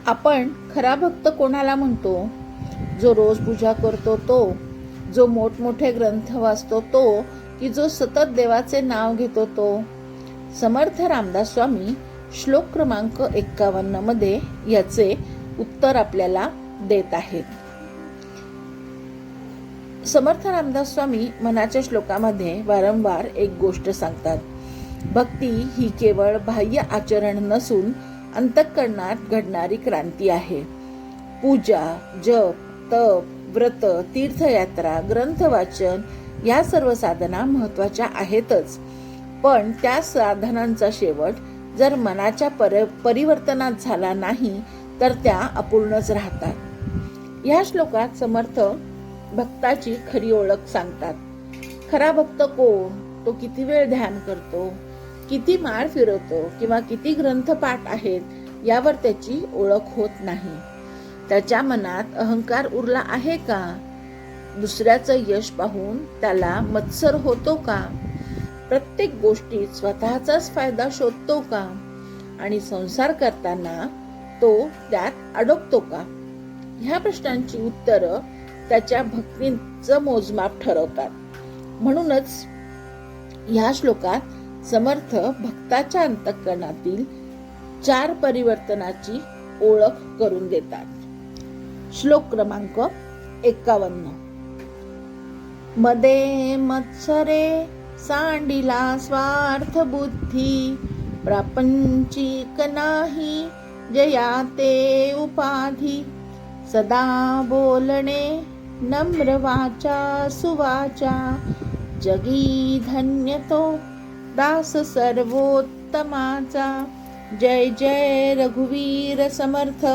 आपण खरा भक्त कोणाला म्हणतो? जो रोज पूजा करतो तो, जो मोठमोठे ग्रंथ वाचतो तो, की जो सतत देवाचे नाव घेतो तो? समर्थ रामदास स्वामी श्लोक क्रमांक 51 मध्ये याचे उत्तर आपल्याला देत आहेत. समर्थ रामदास स्वामी मनाच्या श्लोकामध्ये वारंवार एक गोष्ट सांगतात. भक्ती ही केवळ बाह्य आचरण नसून अंतःकरणात घडणारी क्रांती आहे. पूजा, जप, तप, व्रत, तीर्थयात्रा, ग्रंथ वाचन या सर्व साधना महत्वाच्या आहेतच, पण त्या साधनांचा शेवट जर मनाच्या परिवर्तनात झाला नाही तर त्या अपूर्णच राहतात. या श्लोकात समर्थ भक्ताची खरी ओळख सांगतात. खरा भक्त कोण? तो किती वेळ ध्यान करतो, किती माळ फिरवतो किंवा किती ग्रंथपाठ आहेत यावर त्याची ओळख होत नाही. त्याच्या मनात अहंकार उरला आहे का? दुसऱ्याचं यश पाहून त्याला मत्सर होतो का? प्रत्येक गोष्टीत स्वतःचाच फायदा शोधतो का? आणि संसार करताना तो त्यात अडकतो का? ह्या प्रश्नांची उत्तरं त्याच्या भक्तीचं मोजमाप ठरवतात. म्हणूनच ह्या श्लोकात समर्थ भक्ताच्या अंतःकरणातील 4 परिवर्तनाची ओळख करून देतात. श्लोक क्रमांक 51. मदे मत्सरे सांडिला स्वार्थ बुद्धी, प्रापंचिक नाही जया ते उपाधी, सदा बोलणे नम्र वाचा सुवाचा, जगी धन्य तो दास सर्वोत्तमाचा. जय जय रघुवीर समर्थ.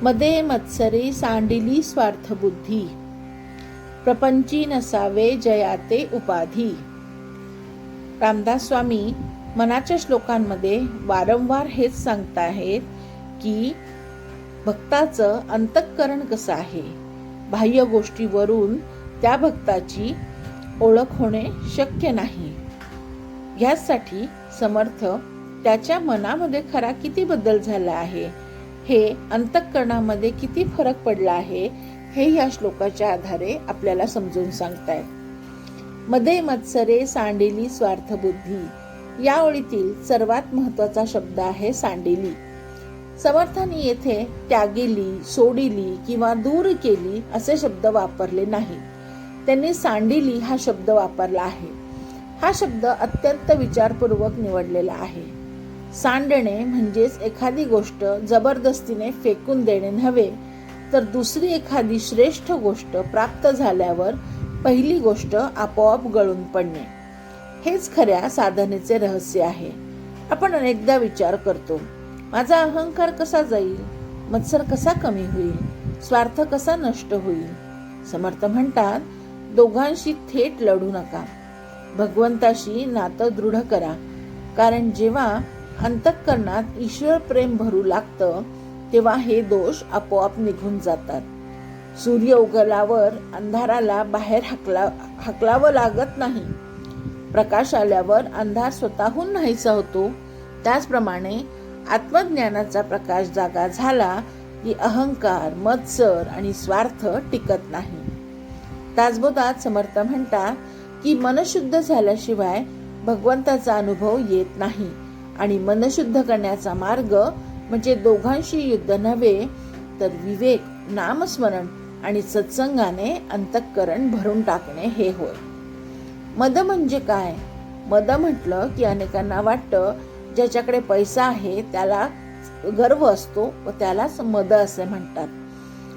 मदे मत्सरे सांडिली स्वार्थ बुद्धी, प्रपंची नसावे जयाते उपाधी. रामदास स्वामी मनाच्या श्लोकांमध्ये वारंवार हेच सांगताहेत की भक्ताचं अंतःकरण कसं आहे. बाह्य गोष्टीवरून त्या भक्ताची ओळख होणे शक्य नाही. यासाठी समर्थ त्याच्या मनामध्ये खरा किती बदल झाला आहे, हे अंतःकरणामध्ये किती फरक पडला आहे, हे या श्लोकाच्या आधारे आपल्याला समजून सांगतायत. मदे मत्सरे सांडिली स्वार्थ बुद्धी या ओळीतील सर्वात महत्वाचा शब्द आहे सांडिली. समर्थांनी येथे त्यागिली, सोडिली किंवा दूर केली असे शब्द वापरले नाही. त्यांनी सांडिली हा शब्द वापरला आहे. हा शब्द अत्यंत विचारपूर्वक निवडलेला आहे. सांडणे म्हणजेच एखादी गोष्ट जबरदस्तीने फेकून देणे नव्हे, तर दुसरी एखादी श्रेष्ठ गोष्ट प्राप्त झाल्यावर पहिली गोष्ट आपोआप गळून पडणे. हेच खऱ्या साधनेचे रहस्य आहे. आपण अनेकदा विचार करतो, माझा अहंकार कसा जाईल, मत्सर कसा कमी होईल, स्वार्थ कसा नष्ट होईल. समर्थ म्हणतात, दोघांशी थेट लढू नका, भगवंताशी नातं दृढ करा. कारण जेव्हा अंतःकरणात ईश्वर प्रेम भरू लागतं तेव्हा हे दोष आपोआप निघून जातात. सूर्य उगवल्यावर अंधाराला बाहेर हकलावं लागत नाही. प्रकाश आल्यावर अंधार स्वतःहून नाहीसा होतो. त्याचप्रमाणे आत्मज्ञानाचा प्रकाश जागा झाला की अहंकार, मत्सर आणि स्वार्थ टिकत नाही. दासबोधात समर्थ म्हणतात की मनशुद्ध झाल्याशिवाय भगवंताचा अनुभव येत नाही. आणि मनशुद्ध करण्याचा मार्ग म्हणजे दोघांशी युद्ध नव्हे, तर विवेक, नामस्मरण आणि सत्संगाने अंतःकरण भरून टाकणे हे होय. मद म्हणजे काय? मद म्हटलं की अनेकांना वाटतं ज्याच्याकडे पैसा आहे त्याला गर्व असतो व त्यालाच मद असे म्हणतात.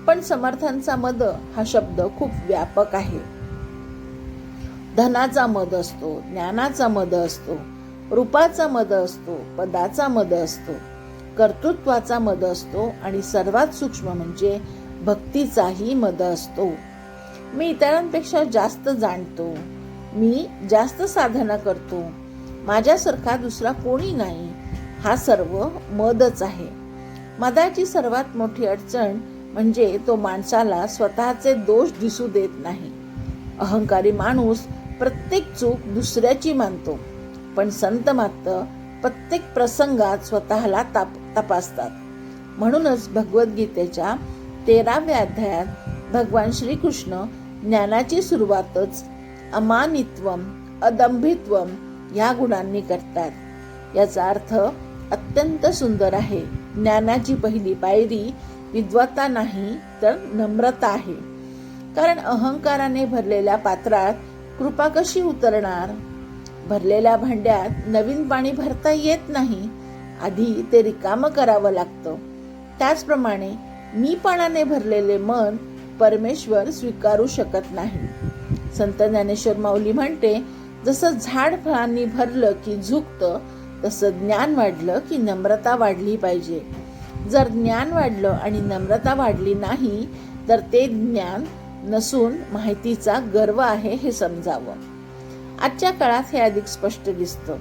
पण समर्थांचा मद हा शब्द खूप व्यापक आहे. धनाचा मद असतो, ज्ञानाचा मद असतो, रूपाचा मद असतो, पदाचा मद असतो, कर्तृत्वाचा मद असतो आणि सर्वात सूक्ष्म म्हणजे भक्तीचाही मद असतो. मी इतरांपेक्षा जास्त जाणतो, मी जास्त साधना करतो, माझ्यासारखा दुसरा कोणी नाही, हा सर्व मदच आहे. मदाची सर्वात मोठी अडचण म्हणजे तो माणसाला स्वतःचे दोष दिसू देत नाही. अहंकारी माणूस प्रत्येक चूक दुसऱ्याची मानतो, पण संत मात्र प्रत्येक प्रसंगात स्वतःला तपासतात. म्हणूनच भगवद्गीतेच्या 13व्या अध्यायात भगवान श्रीकृष्ण ज्ञानाची सुरुवातच अमानित्वम अदंभित्वम या गुणांनी करतात. याचा अर्थ अत्यंत सुंदर आहे. ज्ञानाची पहिली पायरी विद्वत्ता नाही तर नम्रता आहे. कारण अहंकाराने भरलेल्या पात्रात कृपा कशी उतरणार? भरलेल्या भांड्यात नवीन पाणी भरता येत नाही. आधी ते रिकामं करावं लागतं. त्याचप्रमाणे मीपणाने भरलेले मन परमेश्वर स्वीकारू शकत नाही. संत ज्ञानेश्वर माऊली म्हणते, जसं झाड फळांनी भरलं की झुकतं, तसं ज्ञान वाढलं की नम्रता वाढली पाहिजे. जर ज्ञान वाढलं आणि नम्रता वाढली नाही तर ते ज्ञान नसून माहितीचा गर्व आहे हे समजावं. आजच्या काळात हे अधिक स्पष्ट दिसतं.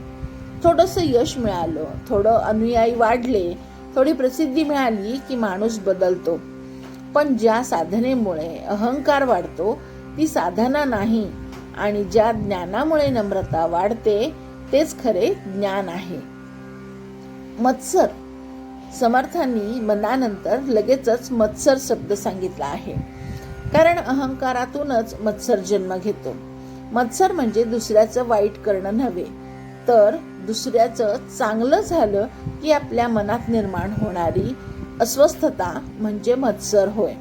थोडंसं यश मिळालं, थोडं अनुयायी वाढले, थोडी प्रसिद्धी मिळाली की माणूस बदलतो. पण ज्या साधनेमुळे अहंकार वाढतो ती साधना नाही, आणि ज्या ज्ञानामुळे नम्रता वाढते तेच खरे ज्ञान आहे. मत्सर. समर्थांनी मनानंतर लगेचच मत्सर शब्द सांगितला आहे. कारण अहंकारातूनच मत्सर जन्म घेतो. मत्सर म्हणजे दुसऱ्याचं वाईट करणं नव्हे, तर दुसऱ्याचं चांगलं झालं की आपल्या मनात निर्माण होणारी अस्वस्थता म्हणजे मत्सर होय.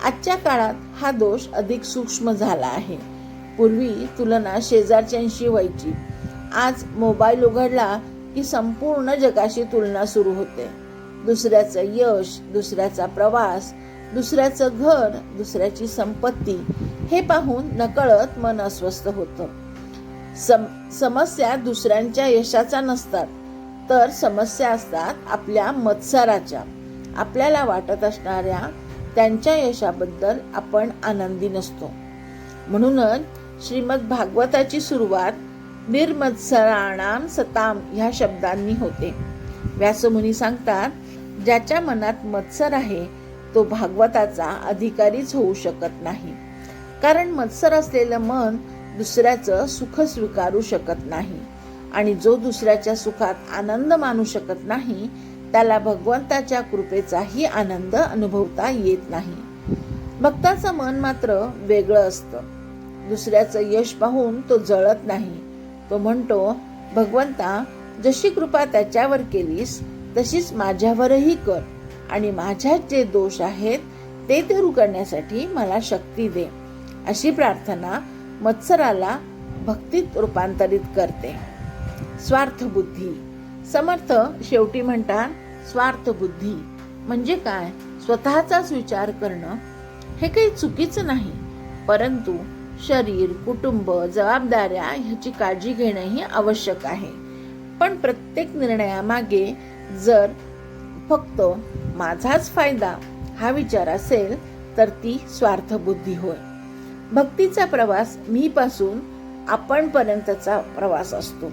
आजच्या काळात हा दोष अधिक सूक्ष्म झाला आहे. पूर्वी तुलना शेजारच्यांशी व्हायची. आज मोबाईल उघडला की संपूर्ण जगाशी तुलना सुरू होते. दुसऱ्याचं यश, दुसऱ्याचा प्रवास, दुसऱ्याचं घर, दुसऱ्याची संपत्ती हे पाहून नकळत मन अस्वस्थ होतं. समस्या दुसऱ्यांच्या यशाचा नसतात, तर समस्या असतात आपल्या मत्सराच्या. आपल्याला वाटत असणाऱ्या त्यांच्या यशाबद्दल आपण आनंदी नसतो. म्हणूनच श्रीमद भागवताची सुरुवात निर्मत्सराणाम सताम ह्या शब्दांनी होते. व्यासमुनी सांगतात, ज्याच्या मनात मत्सर आहे तो भागवताचा अधिकारीच होऊ शकत नाही. कारण मत्सर असलेलं मन दुसऱ्याचं सुख स्वीकारू शकत नाही, आणि जो दुसऱ्याच्या सुखात आनंद मानू शकत नाही त्याला भगवंताच्या कृपेचाही आनंद अनुभवता येत नाही. भक्ताचं मन मात्र वेगळं असतं. दुसऱ्याचं यश पाहून तो जळत नाही. तो म्हणतो, भगवंता, जशी कृपा त्याच्यावर केलीस तशीच माझ्यावरही कर, आणि माझ्यात जे दोष आहेत ते दूर करण्यासाठी मला शक्ती दे. अशी प्रार्थना मत्सराला भक्तीत रूपांतरित करते. स्वार्थबुद्धी. समर्थ शेवटी म्हणतात, स्वार्थबुद्धी म्हणजे काय? स्वतःचाच विचार करणं. हे काही चुकीचं नाही, परंतु शरीर, कुटुंब, जबाबदाऱ्या ह्याची काळजी घेणंही आवश्यक आहे. पण प्रत्येक निर्णयामागे जर फक्त माझाच फायदा हा विचार असेल तर ती स्वार्थबुद्धी होय. भक्तीचा प्रवास मी पासून आपण पर्यंतचा प्रवास असतो.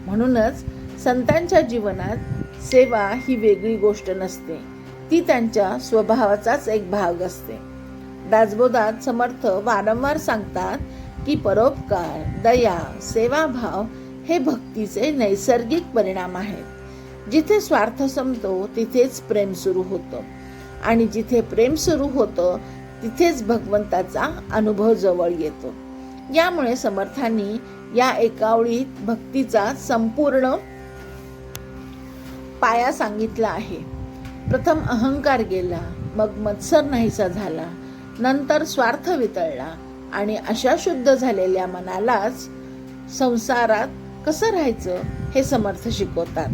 म्हणूनच संतांच्या जीवनात सेवा ही वेगळी गोष्ट नसते, ती त्यांच्या स्वभावाचाच एक भाग असते. दासबोधात समर्थ वारंवार सांगतात की परोपकार, दया, सेवाभाव हे भक्तीचे नैसर्गिक परिणाम आहेत. जिथे स्वार्थ संपतो तिथेच प्रेम सुरू होतं, आणि जिथे प्रेम सुरू होतं तिथेच भगवंताचा अनुभव जवळ येतो. यामुळे समर्थांनी या एका ओळीत भक्तीचा संपूर्ण पाया सांगितला आहे. प्रथम अहंकार गेला, मग मत्सर नाहीसा झाला, नंतर स्वार्थ वितळला, आणि अशा शुद्ध झालेल्या मनालाच संसारात कसं राहायचं हे समर्थ शिकवतात.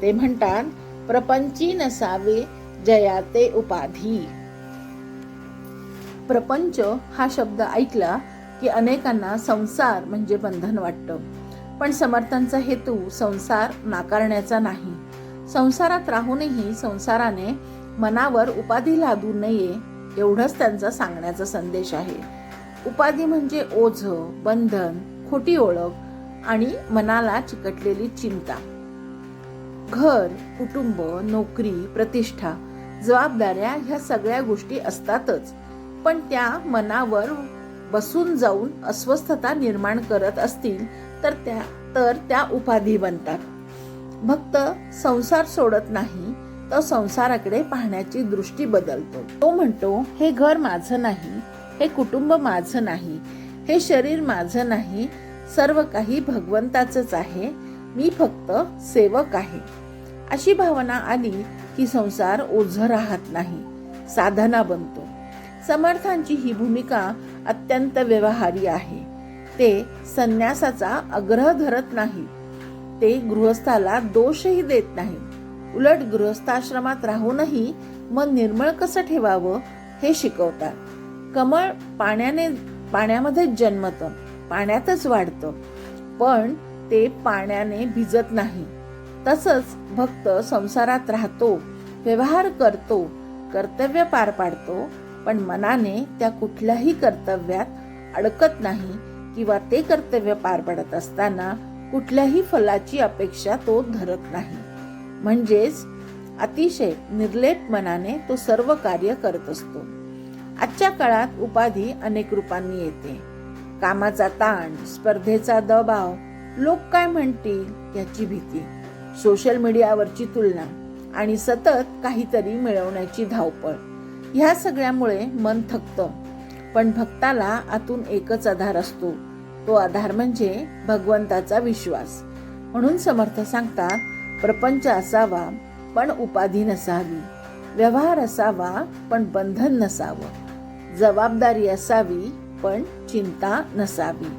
ते म्हणतात, प्रपंची नसावे जयाते उपाधी. प्रपंच हा शब्द ऐकला की अनेकांना संसार म्हणजे बंधन वाटतं. पण समर्थांचा हेतू संसार नाकारण्याचा नाही. संसारात राहूनही संसाराने मनावर उपाधी लादू नये एवढंच त्यांचा सांगण्याचा संदेश आहे. उपाधी म्हणजे ओझं, बंधन, खोटी ओळख आणि मनाला चिकटलेली चिंता. घर, कुटुंब, नोकरी, प्रतिष्ठा, जबाबदाऱ्या ह्या सगळ्या गोष्टी असतातच, पण त्या मनावर बसून जाऊन अस्वस्थता निर्माण करत असतील तर त्या उपाधी बनतात. भक्त संसार सोडत नाही तर संसाराकडे पाहण्याची दृष्टी बदलतो. तो म्हणतो, हे घर माझं नाही, हे कुटुंब माझं नाही, हे शरीर माझं नाही, सर्व काही भगवंताचंच आहे, मी फक्त सेवक आहे. अशी भावना आली की संसार ओझं राहत नाही, साधना बनतो. समर्थांची ही भूमिका अत्यंत व्यवहारी आहे. ते संन्यासाचा आग्रह धरत नाही, ते गृहस्थाला दोषही देत नाही. उलट गृहस्थाश्रमात राहूनही मन निर्मळ कसं ठेवावं हे शिकवतात. कमळ पाण्यामध्येच जन्मतं, पाण्यातच वाढतं, पण ते पाण्याने भिजत नाही. तसंच भक्त संसारात राहतो, व्यवहार करतो, कर्तव्य पार पाडतो, पण मनाने त्या कुठल्याही कर्तव्यात अडकत नाही किंवा ते कर्तव्य पार पाडत असताना कुठल्याही फलाची अपेक्षा तो धरत नाही. म्हणजेच अतिशय निर्लेप मनाने तो सर्व कार्य करत असतो. आजच्या काळात उपाधी अनेक रूपांनी येते. कामाचा ताण, स्पर्धेचा दबाव, लोक काय म्हणतील याची भीती, सोशल मीडियावरची तुलना आणि सतत काहीतरी मिळवण्याची धावपळ, ह्या सगळ्यामुळे मन थकतं. पण भक्ताला आतून एकच आधार असतो, तो आधार म्हणजे भगवंताचा विश्वास. म्हणून समर्थ सांगतात, प्रपंच असावा पण उपाधी नसावी, व्यवहार असावा पण बंधन नसावं, जबाबदारी असावी पण चिंता नसावी.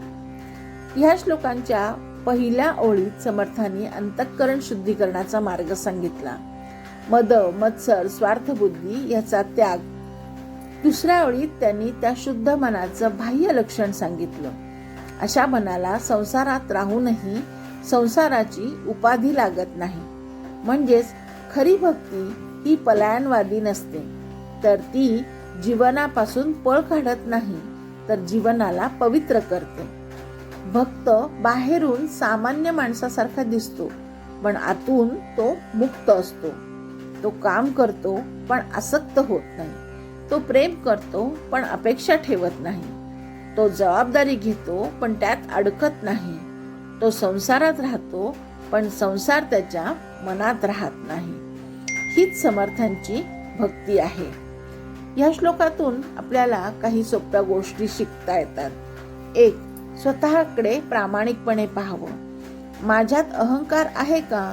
ह्या श्लोकांच्या पहिल्या ओळीत समर्थांनी अंतःकरण शुद्धीकरणाचा मार्ग सांगितला. मद, मत्सर, स्वार्थबुद्धी याचा त्याग. दुसऱ्या ओळीत त्यांनी त्या शुद्ध मनाचं बाह्य लक्षण सांगितलं. अशा मनाला संसारात राहूनही संसाराची उपाधी लागत नाही. म्हणजेच खरी भक्ती ही पलायनवादी नसते, तर ती जीवनापासून पळ काढत नाही, तर जीवनाला पवित्र करते. भक्त बाहेरून सामान्य माणसासारखा दिसतो, पण आतून तो मुक्त असतो. तो काम करतो पण आसक्त होत नाही, तो प्रेम करतो पण अपेक्षा ठेवत नाही, तो जबाबदारी घेतो पण त्यात अडकत नाही, तो संसारात राहतो पण संसार त्याच्या मनात राहत नाही. हीच समर्थांची भक्ती आहे. या श्लोकातून आपल्याला काही सोप्या गोष्टी शिकता येतात. 1. स्वतःकडे प्रामाणिकपणे पाहावं. माझ्यात अहंकार आहे का?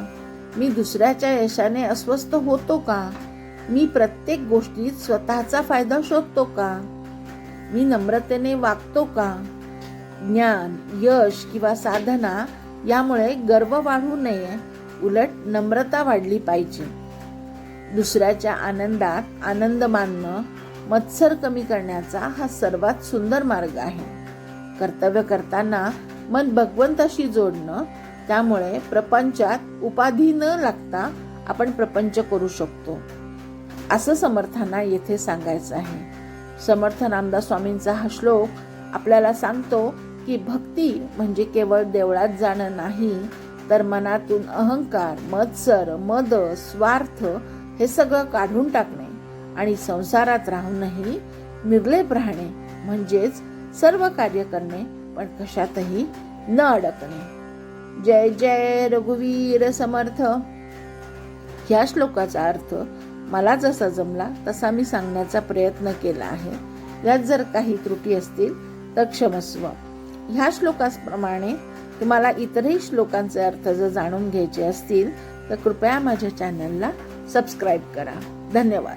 मी दुसऱ्याच्या यशाने अस्वस्थ होतो का? मी प्रत्येक गोष्टीत स्वतःचा फायदा शोधतो का? मी नम्रतेने वागतो का? ज्ञान, यश किंवा साधना यामुळे गर्व वाढू नये, उलट नम्रता वाढली पाहिजे. दुसऱ्याच्या आनंदात आनंद मानणं, मत्सर कमी करण्याचा हा सर्वात सुंदर मार्ग आहे. कर्तव्य करताना मन भगवंताशी जोडणं, त्यामुळे प्रपंचात उपाधी न लागता आपण प्रपंच करू शकतो, असं समर्थांना येथे सांगायचं आहे. समर्थ रामदास स्वामींचा हा श्लोक आपल्याला सांगतो की भक्ती म्हणजे केवळ देवळात जाणं नाही, तर मनातून अहंकार, मत्सर, मद, स्वार्थ हे सगळं काढून टाकणे आणि संसारात राहूनही निर्लेप राहणे, म्हणजेच सर्व कार्य करणे पण कशातही न अडकणे. जय जय रघुवीर समर्थ. ह्या श्लोकाचा अर्थ मला जसा जमला तसा मी सांगण्याचा प्रयत्न केला आहे. यात जर काही त्रुटी असतील तर क्षमस्व. ह्या श्लोकाप्रमाणे तुम्हाला इतरही श्लोकांचे अर्थ जर जाणून घ्यायचे असतील तर कृपया माझ्या चॅनलला सबस्क्राईब करा. धन्यवाद.